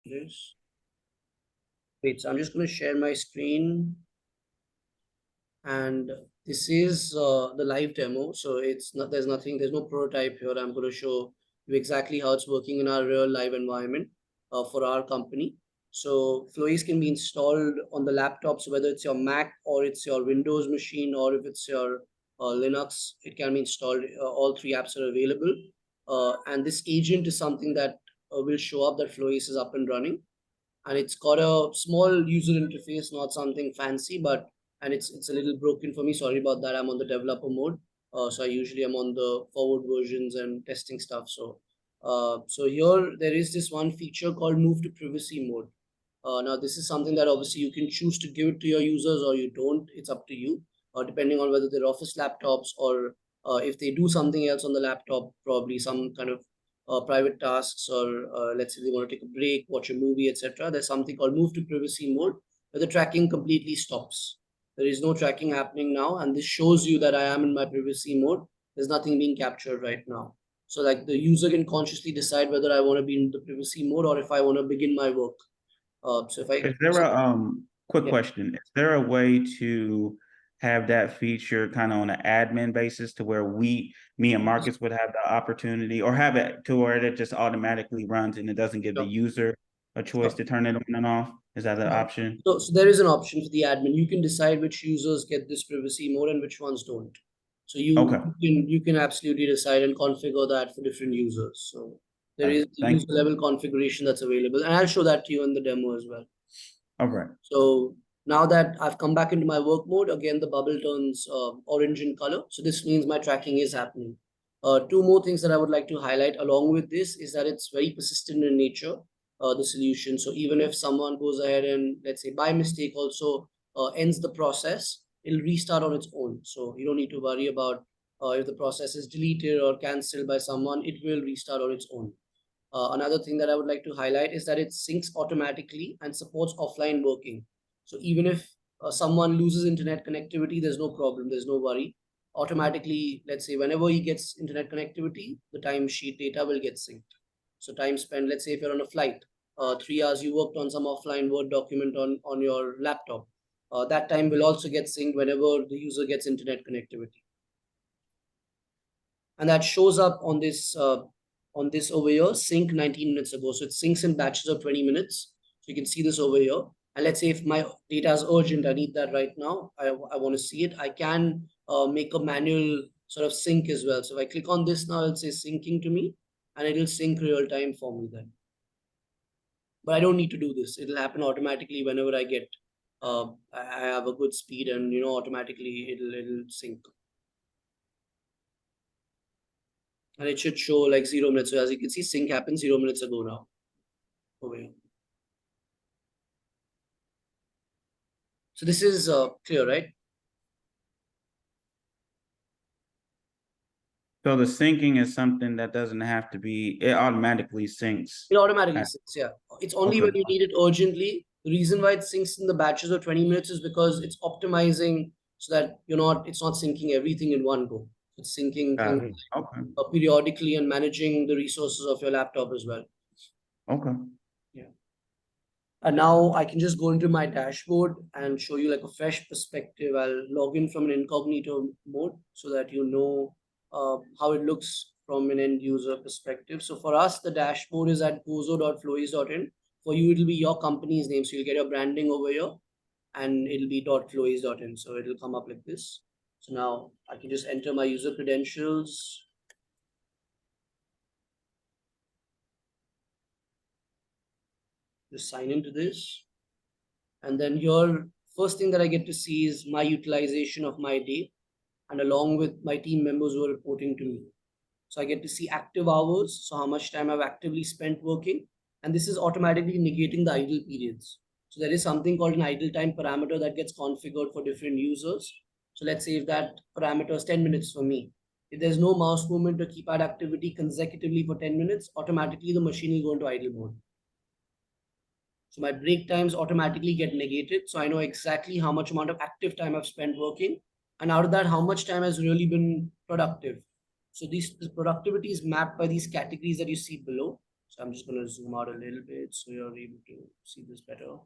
this. Wait, so I'm just going to share my screen. And this is the live demo. So it's not, there's no prototype here. I'm going to show you exactly how it's working in our real live environment for our company. So FlowAce can be installed on the laptops, whether it's your Mac or it's your Windows machine, or if it's your Linux, it can be installed. All three apps are available. And this agent is something that will show up that FlowAce is up and running. And it's got a small user interface, not something fancy, but and it's a little broken for me. Sorry about that. I'm on the developer mode. So I usually am on the forward versions and testing stuff. So here there is this one feature called move to privacy mode. Now this is something that obviously you can choose to give it to your users or you don't. It's up to you, depending on whether they're office laptops or if they do something else on the laptop, probably some kind of private tasks, or let's say they want to take a break, watch a movie, etc. There's something called move to privacy mode where the tracking completely stops. There is no tracking happening now, and this shows you that I am in my privacy mode. There's nothing being captured right now. So like the user can consciously decide whether I want to be in the privacy mode or if I want to begin my work. So if I Is there a quick question? Is there a way to have that feature kind of on an admin basis to where me and Marcus would have the opportunity, or have it to where it just automatically runs and it doesn't give the user a choice to turn it on and off? Is that an option? So there is an option for the admin. You can decide which users get this privacy mode and which ones don't. So you can absolutely decide and configure that for different users. So there is user level configuration that's available, and I'll show that to you in the demo as well. Okay. So now that I've come back into my work mode, again, the bubble turns orange in color. So this means my tracking is happening. Two more things that I would like to highlight along with this is that it's very persistent in nature, the solution. So even if someone goes ahead and, let's say, by mistake also ends the process, it'll restart on its own. So you don't need to worry about if the process is deleted or canceled by someone, it will restart on its own. Another thing that I would like to highlight is that it syncs automatically and supports offline working. So even if someone loses internet connectivity, there's no problem, there's no worry. Automatically, let's say whenever he gets internet connectivity, the timesheet data will get synced. So time spent, let's say if you're on a flight, 3 hours you worked on some offline Word document on your laptop, that time will also get synced whenever the user gets internet connectivity. And that shows up on this over here, sync 19 minutes ago. So it syncs in batches of 20 minutes. So you can see this over here. And let's say if my data is urgent, I need that right now, I want to see it, I can make a manual sort of sync as well. So if I click on this now, it'll say syncing to me, and it'll sync real time for me then. But I don't need to do this. It'll happen automatically whenever I get, I have a good speed, and automatically it'll sync. And it should show like 0 minutes. So as you can see, sync happened 0 minutes ago now. Over here. So this is clear, right? So the syncing is something that doesn't have to be, it automatically syncs. It automatically syncs, yeah. It's only when you need it urgently. The reason why it syncs in the batches of 20 minutes is because it's optimizing so that it's not syncing everything in one go. It's syncing things periodically and managing the resources of your laptop as well. Okay. Yeah. And now I can just go into my dashboard and show you like a fresh perspective. I'll log in from an incognito mode so that you know how it looks from an end user perspective. So for us, the dashboard is at gozo.flowace.in. For you, it'll be your company's name. So you'll get your branding over here and it'll be .flowace.in. So it'll come up like this. So now I can just enter my user credentials. Just sign into this. And then here, first thing that I get to see is my utilization of my day, and along with my team members who are reporting to me. So I get to see active hours, so how much time I've actively spent working. And this is automatically negating the idle periods. So there is something called an idle time parameter that gets configured for different users. So let's say if that parameter is 10 minutes for me, if there's no mouse movement or keypad activity consecutively for 10 minutes, automatically the machine will go into idle mode. So my break times automatically get negated. So I know exactly how much amount of active time I've spent working. And out of that, how much time has really been productive. So this productivity is mapped by these categories that you see below. So I'm just going to zoom out a little bit so you're able to see this better.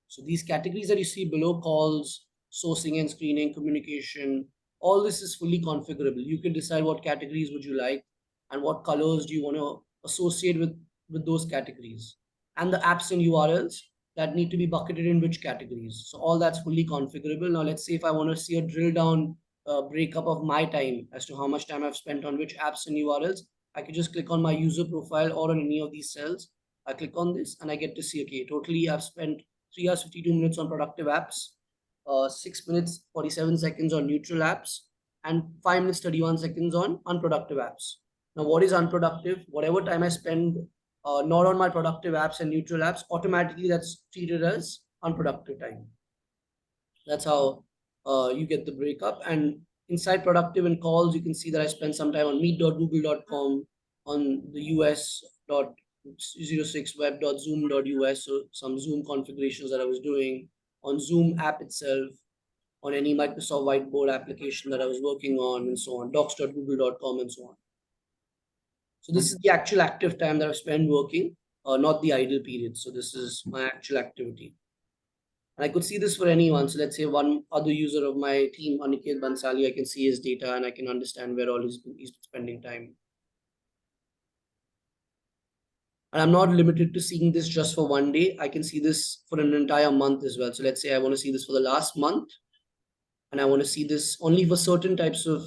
So these categories that you see below, calls, sourcing and screening, communication, all this is fully configurable. You can decide what categories would you like and what colors do you want to associate with those categories, and the apps and URLs that need to be bucketed in which categories. So all that's fully configurable. Now let's say if I want to see a drill down breakup of my time as to how much time I've spent on which apps and URLs, I could just click on my user profile or on any of these cells. I click on this and I get to see, okay, totally I've spent 3 hours 52 minutes on productive apps, 6 minutes 47 seconds on neutral apps, and 5 minutes 31 seconds on unproductive apps. Now, what is unproductive? Whatever time I spend not on my productive apps and neutral apps, automatically that's treated as unproductive time. That's how you get the breakup. And inside productive and calls, you can see that I spent some time on meet.google.com, on the us.06 web.zoom.us, so some Zoom configurations that I was doing, on Zoom app itself, on any Microsoft Whiteboard application that I was working on, and so on, docs.google.com, and so on. So this is the actual active time that I've spent working, not the idle period. So this is my actual activity. And I could see this for anyone. So let's say one other user of my team, Aniket Bansali, I can see his data and I can understand where all he's been spending time. And I'm not limited to seeing this just for one day. I can see this for an entire month as well. So let's say I want to see this for the last month, and I want to see this only for certain types of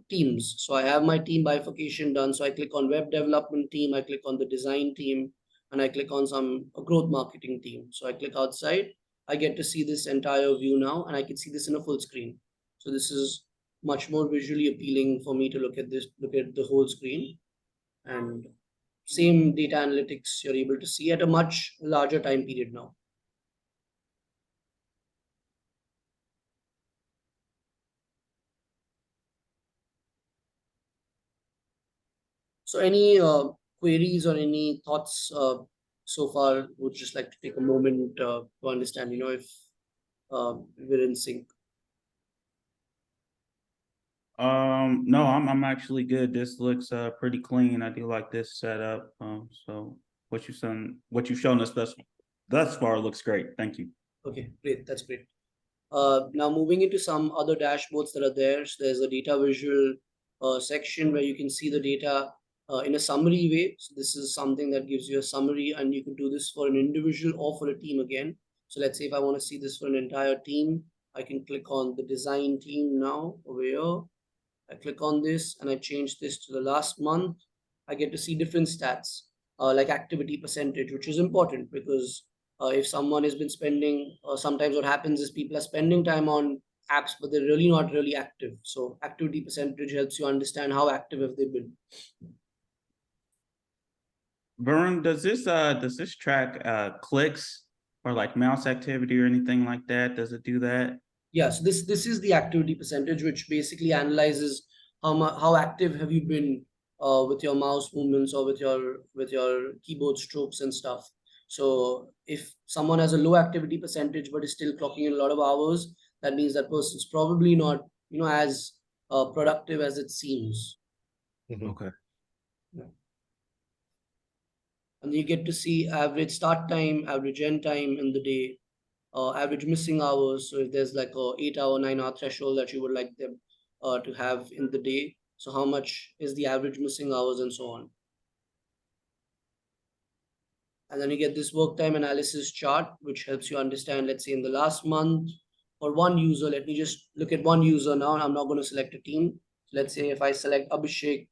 teams. So I have my team bifurcation done. So I click on web development team, I click on the design team, and I click on some growth marketing team. So I click outside, I get to see this entire view now, and I can see this in a full screen. So this is much more visually appealing for me to look at this, look at the whole screen. And same data analytics you're able to see at a much larger time period now. So any queries or any thoughts so far? Would just like to take a moment to understand, if we're in sync. No, I'm actually good. This looks pretty clean. I do like this setup. So what you've shown us thus far looks great. Thank you. Okay, great. That's great. Now moving into some other dashboards that are there. So there's a data visual section where you can see the data in a summary way. So this is something that gives you a summary, and you can do this for an individual or for a team again. So let's say if I want to see this for an entire team, I can click on the design team now over here. I click on this and I change this to the last month. I get to see different stats like activity percentage, which is important because if someone has been spending, sometimes what happens is people are spending time on apps, but they're really not really active. So activity percentage helps you understand how active have they been. Varun, does this track clicks or like mouse activity or anything like that? Does it do that? Yeah, so this is the activity percentage, which basically analyzes how active have you been with your mouse movements or with your keyboard strokes and stuff. So if someone has a low activity percentage but is still clocking in a lot of hours, that means that person's probably not as productive as it seems. Okay. Yeah. And you get to see average start time, average end time in the day, average missing hours. So if there's like a 8 hour, 9 hour threshold that you would like them to have in the day, so how much is the average missing hours and so on. And then you get this work time analysis chart, which helps you understand, let's say in the last month for one user, let me just look at one user now. I'm not going to select a team. Let's say if I select Abhishek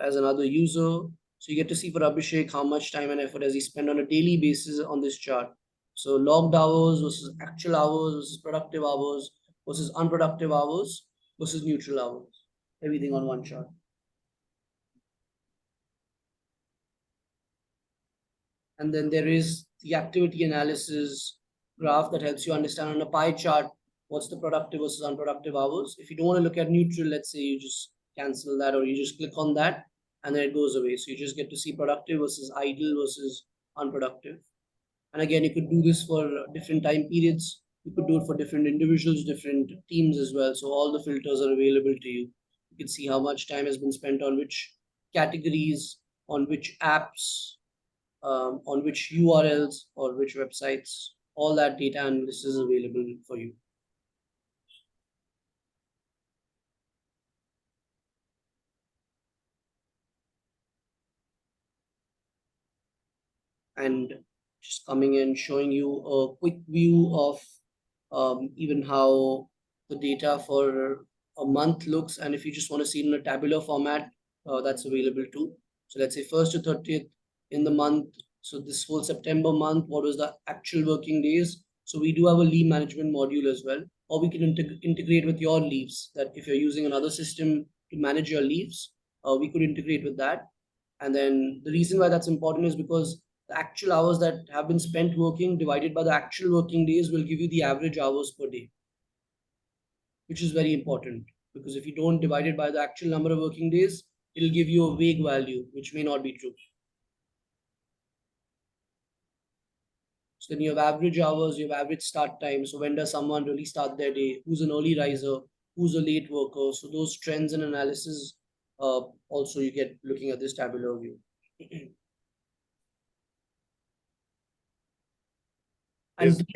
as another user, so you get to see for Abhishek how much time and effort has he spent on a daily basis on this chart. So logged hours versus actual hours versus productive hours versus unproductive hours versus neutral hours. Everything on one chart. And then there is the activity analysis graph that helps you understand on a pie chart what's the productive versus unproductive hours. If you don't want to look at neutral, let's say you just cancel that or you just click on that and then it goes away. So you just get to see productive versus idle versus unproductive. And again, you could do this for different time periods. You could do it for different individuals, different teams as well. So all the filters are available to you. You can see how much time has been spent on which categories on which apps, on which URLs or which websites, all that data analysis is available for you. And just coming in, showing you a quick view of even how the data for a month looks. And if you just want to see it in a tabular format, that's available too. So let's say 1st to 30th in the month. So this whole September month, what was the actual working days? So we do have a leave management module as well, or we can integrate with your leaves, that if you're using another system to manage your leaves, we could integrate with that. And then the reason why that's important is because the actual hours that have been spent working divided by the actual working days will give you the average hours per day, which is very important, because if you don't divide it by the actual number of working days, it'll give you a vague value, which may not be true. So then you have average hours, you have average start time. So when does someone really start their day? Who's an early riser? Who's a late worker? So those trends and analysis also you get looking at this tabular view.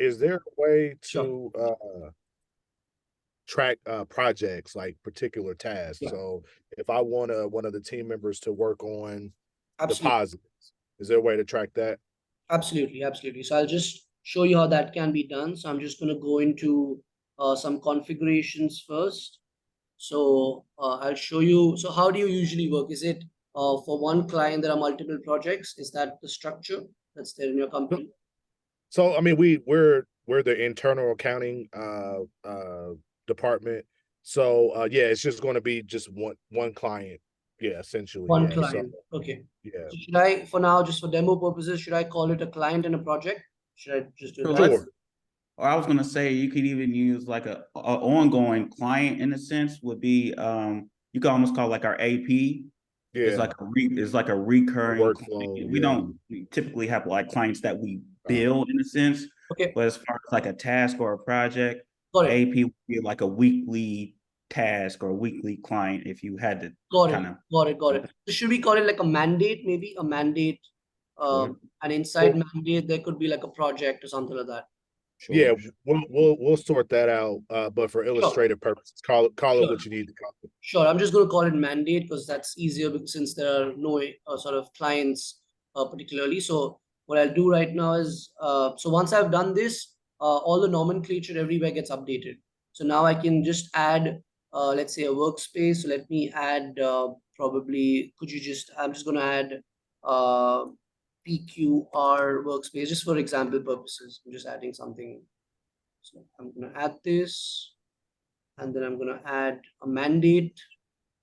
Is there a way Sure. to track projects, like particular tasks? Yeah. So if I want one of the team members to work on Absolutely. deposits, is there a way to track that? Absolutely, absolutely. So I'll just show you how that can be done. So I'm just going to go into some configurations first. So I'll show you. So how do you usually work? Is it for one client, there are multiple projects? Is that the structure that's there in your company? So I mean, we're the internal accounting department. So yeah, it's just going to be just one client. Yeah, essentially. One Yeah. client. So Okay. yeah. So should I, for now, just for demo purposes, should I call it a client and a project? Should I just do So that? Sure. Or I was gonna say you could even use like a ongoing client in a sense would be you could almost call it like our AP. It's Yeah. like it's like a recurring Workflow. client. We Yeah. don't typically have like clients that we Oh. bill in a sense, Okay. but as far as like a task or a project, Got it. AP would be like a weekly task or a weekly client if you had to Got kind it. of. Got it. Got it. So should we call it like a mandate, maybe a mandate? Sure. And inside mandate, there could be like a project or something like that. Yeah, Sure. we'll sort that out. But for illustrative purposes, call it Sure. what you need to call it. Sure. I'm just going to call it mandate because that's easier, because since there are no sort of clients particularly. So what I'll do right now is, so once I've done this, all the nomenclature everywhere gets updated. So now I can just add, let's say a workspace. So let me add probably, I'm just going to add PQR workspace just for example purposes. I'm just adding something. So I'm going to add this, and then I'm going to add a mandate.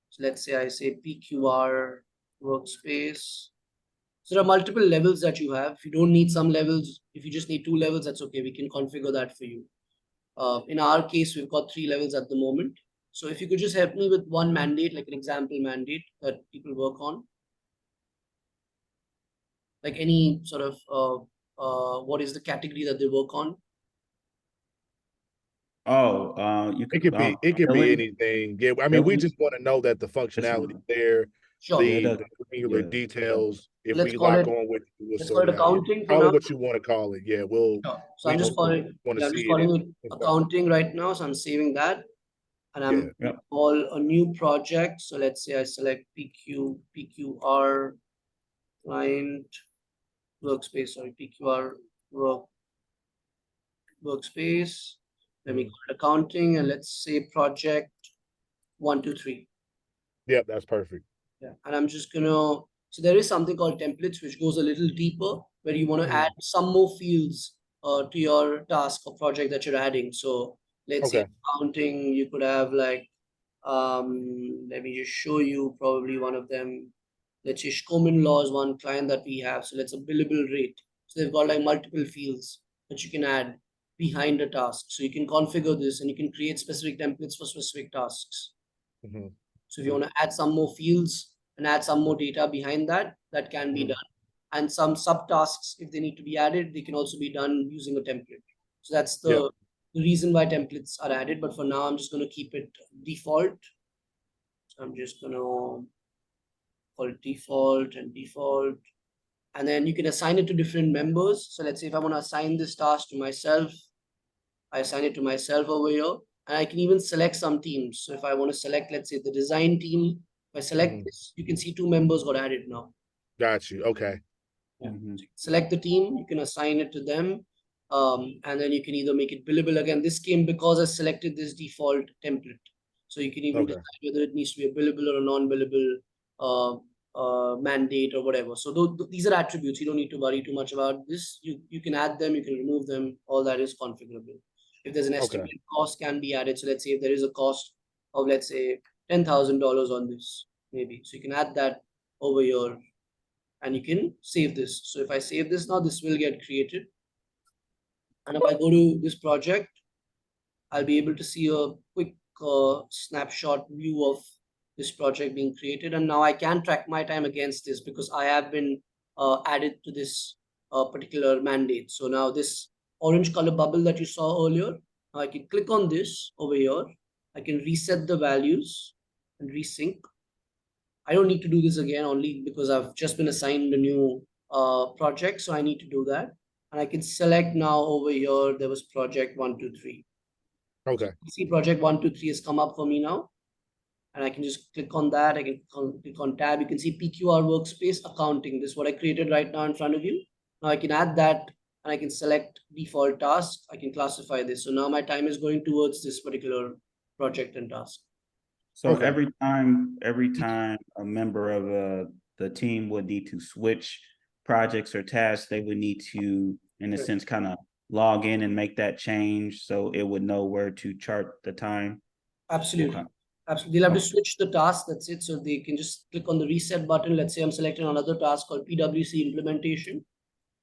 So let's say I say PQR workspace. So there are multiple levels that you have. If you don't need some levels, if you just need 2 levels, that's okay. We can configure that for you. In our case, we've got 3 levels at the moment. So if you could just help me with one mandate, like an example mandate that people work on, like any sort of what is the category that they work on? Oh, you It could could be billing. anything. Yeah, I mean, we just want to know that the functionality there, Sure. Yeah, the granular yeah. details. If Let's we call lock it, on with, we'll let's call sort it it out. accounting for Call now. it what you want to call it. Yeah, Sure. So I'm just calling, want to I'm see just it. calling it accounting right now. So I'm saving that, and I'm Yeah. Yep. call a new project. So let's say I select PQR client workspace, sorry, PQR workspace. Let me call it accounting, and let's say project 1, 2, 3. Yep, that's perfect. Yeah, and I'm just gonna, so there is something called templates, which goes a little deeper, where you want to add some more fields to your task or project that you're adding. So let's say accounting, you could have like, let me just show you probably one of them. Let's say Shkoman Law is one client that we have. So let's a billable rate. So they've got like multiple fields that you can add behind a task. So you can configure this and you can create specific templates for specific tasks. So if you want to add some more fields and add some more data behind that, that can be done. And some subtasks, if they need to be added, they can also be done using a template. So that's the reason why templates are added. But for now, I'm just going to keep it default. So I'm just going to call it default and default. And then you can assign it to different members. So let's say if I want to assign this task to myself, I assign it to myself over here. And I can even select some teams. So if I want to select, let's say the design team, if I select this, you can see 2 members got added now. Got you. Okay. Yeah. Mhm. So you select the team, you can assign it to them. And then you can either make it billable. Again, this came because I selected this default template. So you can even Okay. decide whether it needs to be a billable or a non-billable mandate or whatever. So these are attributes. You don't need to worry too much about this. You can add them, you can remove them. All that is configurable. If there's an Okay. estimated cost can be added. So let's say if there is a cost of, let's say, $10,000 on this, maybe. So you can add that over here and you can save this. So if I save this now, this will get created. And if I go to this project, I'll be able to see a quick snapshot view of this project being created. And now I can track my time against this because I have been added to this particular mandate. So now this orange color bubble that you saw earlier, I can click on this over here. I can reset the values and resync. I don't need to do this again only because I've just been assigned a new project. So I need to do that. And I can select now over here, there was project 1, 2, 3. Okay. You see project 1, 2, 3 has come up for me now. And I can just click on that. I can click on tab. You can see PQR workspace accounting. This is what I created right now in front of you. Now I can add that and I can select default task. I can classify this. So now my time is going towards this particular project and task. So Okay. every time a member of the team would need to switch projects or tasks, they would need to, in a Right. sense, kind of log in and make that change so it would know where to chart the time. Absolutely. Okay. Absolutely. They'll have to switch the task. That's it. So they can just click on the reset button. Let's say I'm selecting another task called PWC implementation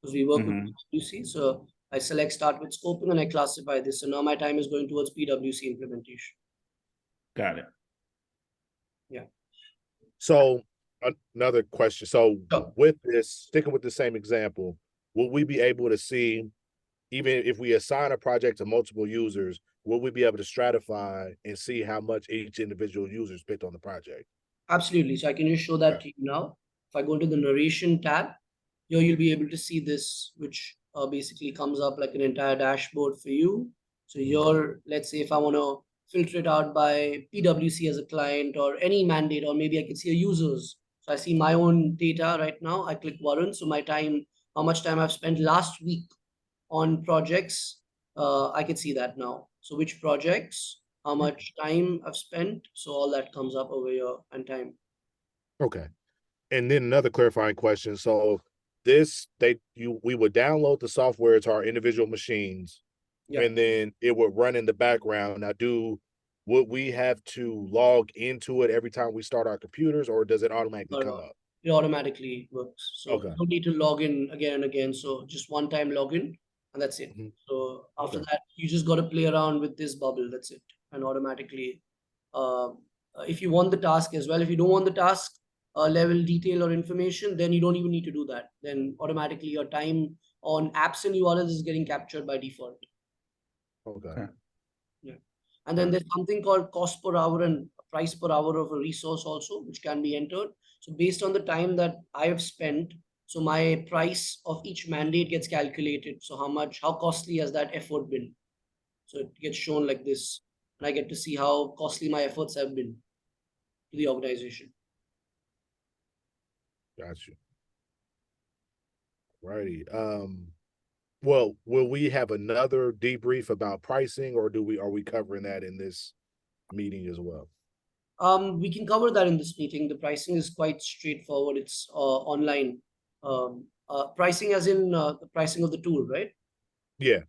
because we work with PWC. So I select start with scoping and I classify this. So now my time is going towards PWC implementation. Got it. Yeah. So another question. So Sure. with this, sticking with the same example, will we be able to see, even if we assign a project to multiple users, will we be able to stratify and see how much each individual user spent on the project? Absolutely. So I can just show that to you now. If I go to the narration tab, here you'll be able to see this, which basically comes up like an entire dashboard for you. So here, let's say if I want to filter it out by PWC as a client or any mandate, or maybe I can see a users. So I see my own data right now. I click Warren. So my time, how much time I've spent last week on projects, I can see that now. So which projects, how much time I've spent. So all that comes up over here and time. Okay. And then another clarifying question. So this, we would download the software to our individual machines, Yeah. and then it would run in the background. Now, would we have to log into it every time we start our computers, or does it automatically come up? It automatically works. So Okay. you don't need to log in again and again. So just one time login and that's it. So after that, you just got to play around with this bubble. That's it. And automatically, if you want the task as well, if you don't want the task level detail or information, then you don't even need to do that. Then automatically your time on apps and URLs is getting captured by default. Okay. Yeah. And then there's something called cost per hour and price per hour of a resource also, which can be entered. So based on the time that I have spent, so my price of each mandate gets calculated. So how costly has that effort been? So it gets shown like this, and I get to see how costly my efforts have been to the organization. Got you. Righty. Well, will we have another debrief about pricing, or are we covering that in this meeting as well? We can cover that in this meeting. The pricing is quite straightforward. It's online. Pricing as in the pricing of the tool, right? Yeah.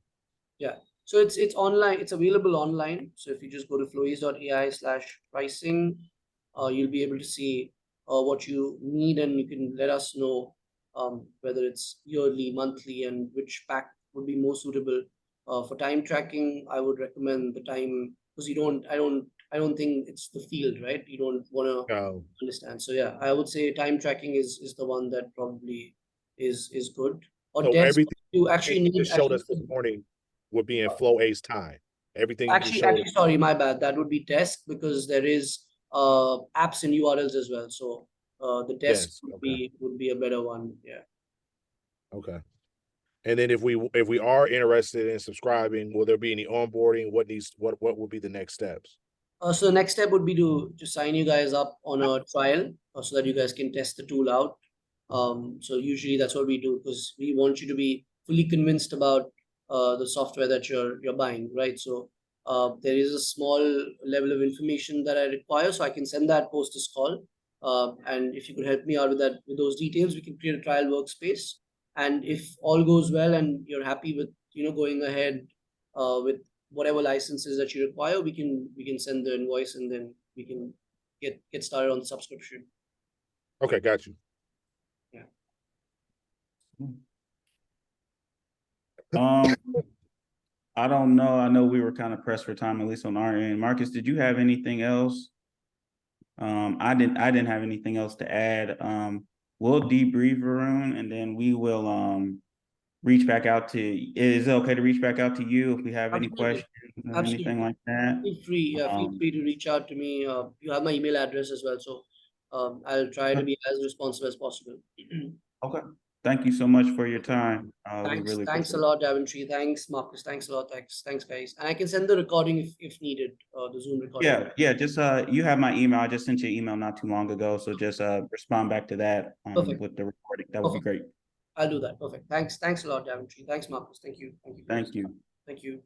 Yeah. So it's online. It's available online. So if you just go to flowace.ai/pricing, you'll be able to see what you need, and you can let us know whether it's yearly, monthly, and which pack would be more suitable. For time tracking, I would recommend the time because I don't think it's the field, right? You don't want to understand. So yeah, I would say time tracking is the one that probably is good. Or So desk, everything you actually you need just showed us this morning would be in FlowAce time. Everything you just showed actually, sorry, my bad. That would be desk because there is apps and URLs as well. So The desk Yes, okay. would be a better one. Yeah. Okay. And then if we are interested in subscribing, will there be any onboarding? What will be the next steps? So the next step would be to sign you guys up on a trial so that you guys can test the tool out. So usually that's what we do because we want you to be fully convinced about the software that you're buying, right? So there is a small level of information that I require, so I can send that post this call. And if you could help me out with that, with those details, we can create a trial workspace. And if all goes well and you're happy with going ahead with whatever licenses that you require, we can send the invoice and then we can get started on the subscription. Okay, got you. I don't know. I know we were kind of pressed for time, at least on our end. Marcus, did you have anything else? I didn't have anything else to add. We'll debrief Varun and then we will reach back out to, is it okay to reach back out to you if we have any Absolutely. questions or Absolutely. anything like that? Feel free, feel free to reach out to me. You have my email address as well, so I'll try to be as responsive as possible. Okay. Thank you so much for your time. We Thanks, really thanks a appreciate it. lot, Daventry. Thanks, Marcus. Thanks a lot. Thanks, guys. And I can send the recording if needed, the Zoom recording. Yeah, just you have my email. I just sent you an email not too long ago. So just respond back to that Perfect. with the recording. That would be Perfect. great. I'll do that. Perfect. Thanks a lot, Daventry. Thanks, Marcus. Thank you. Thank you. Thank you.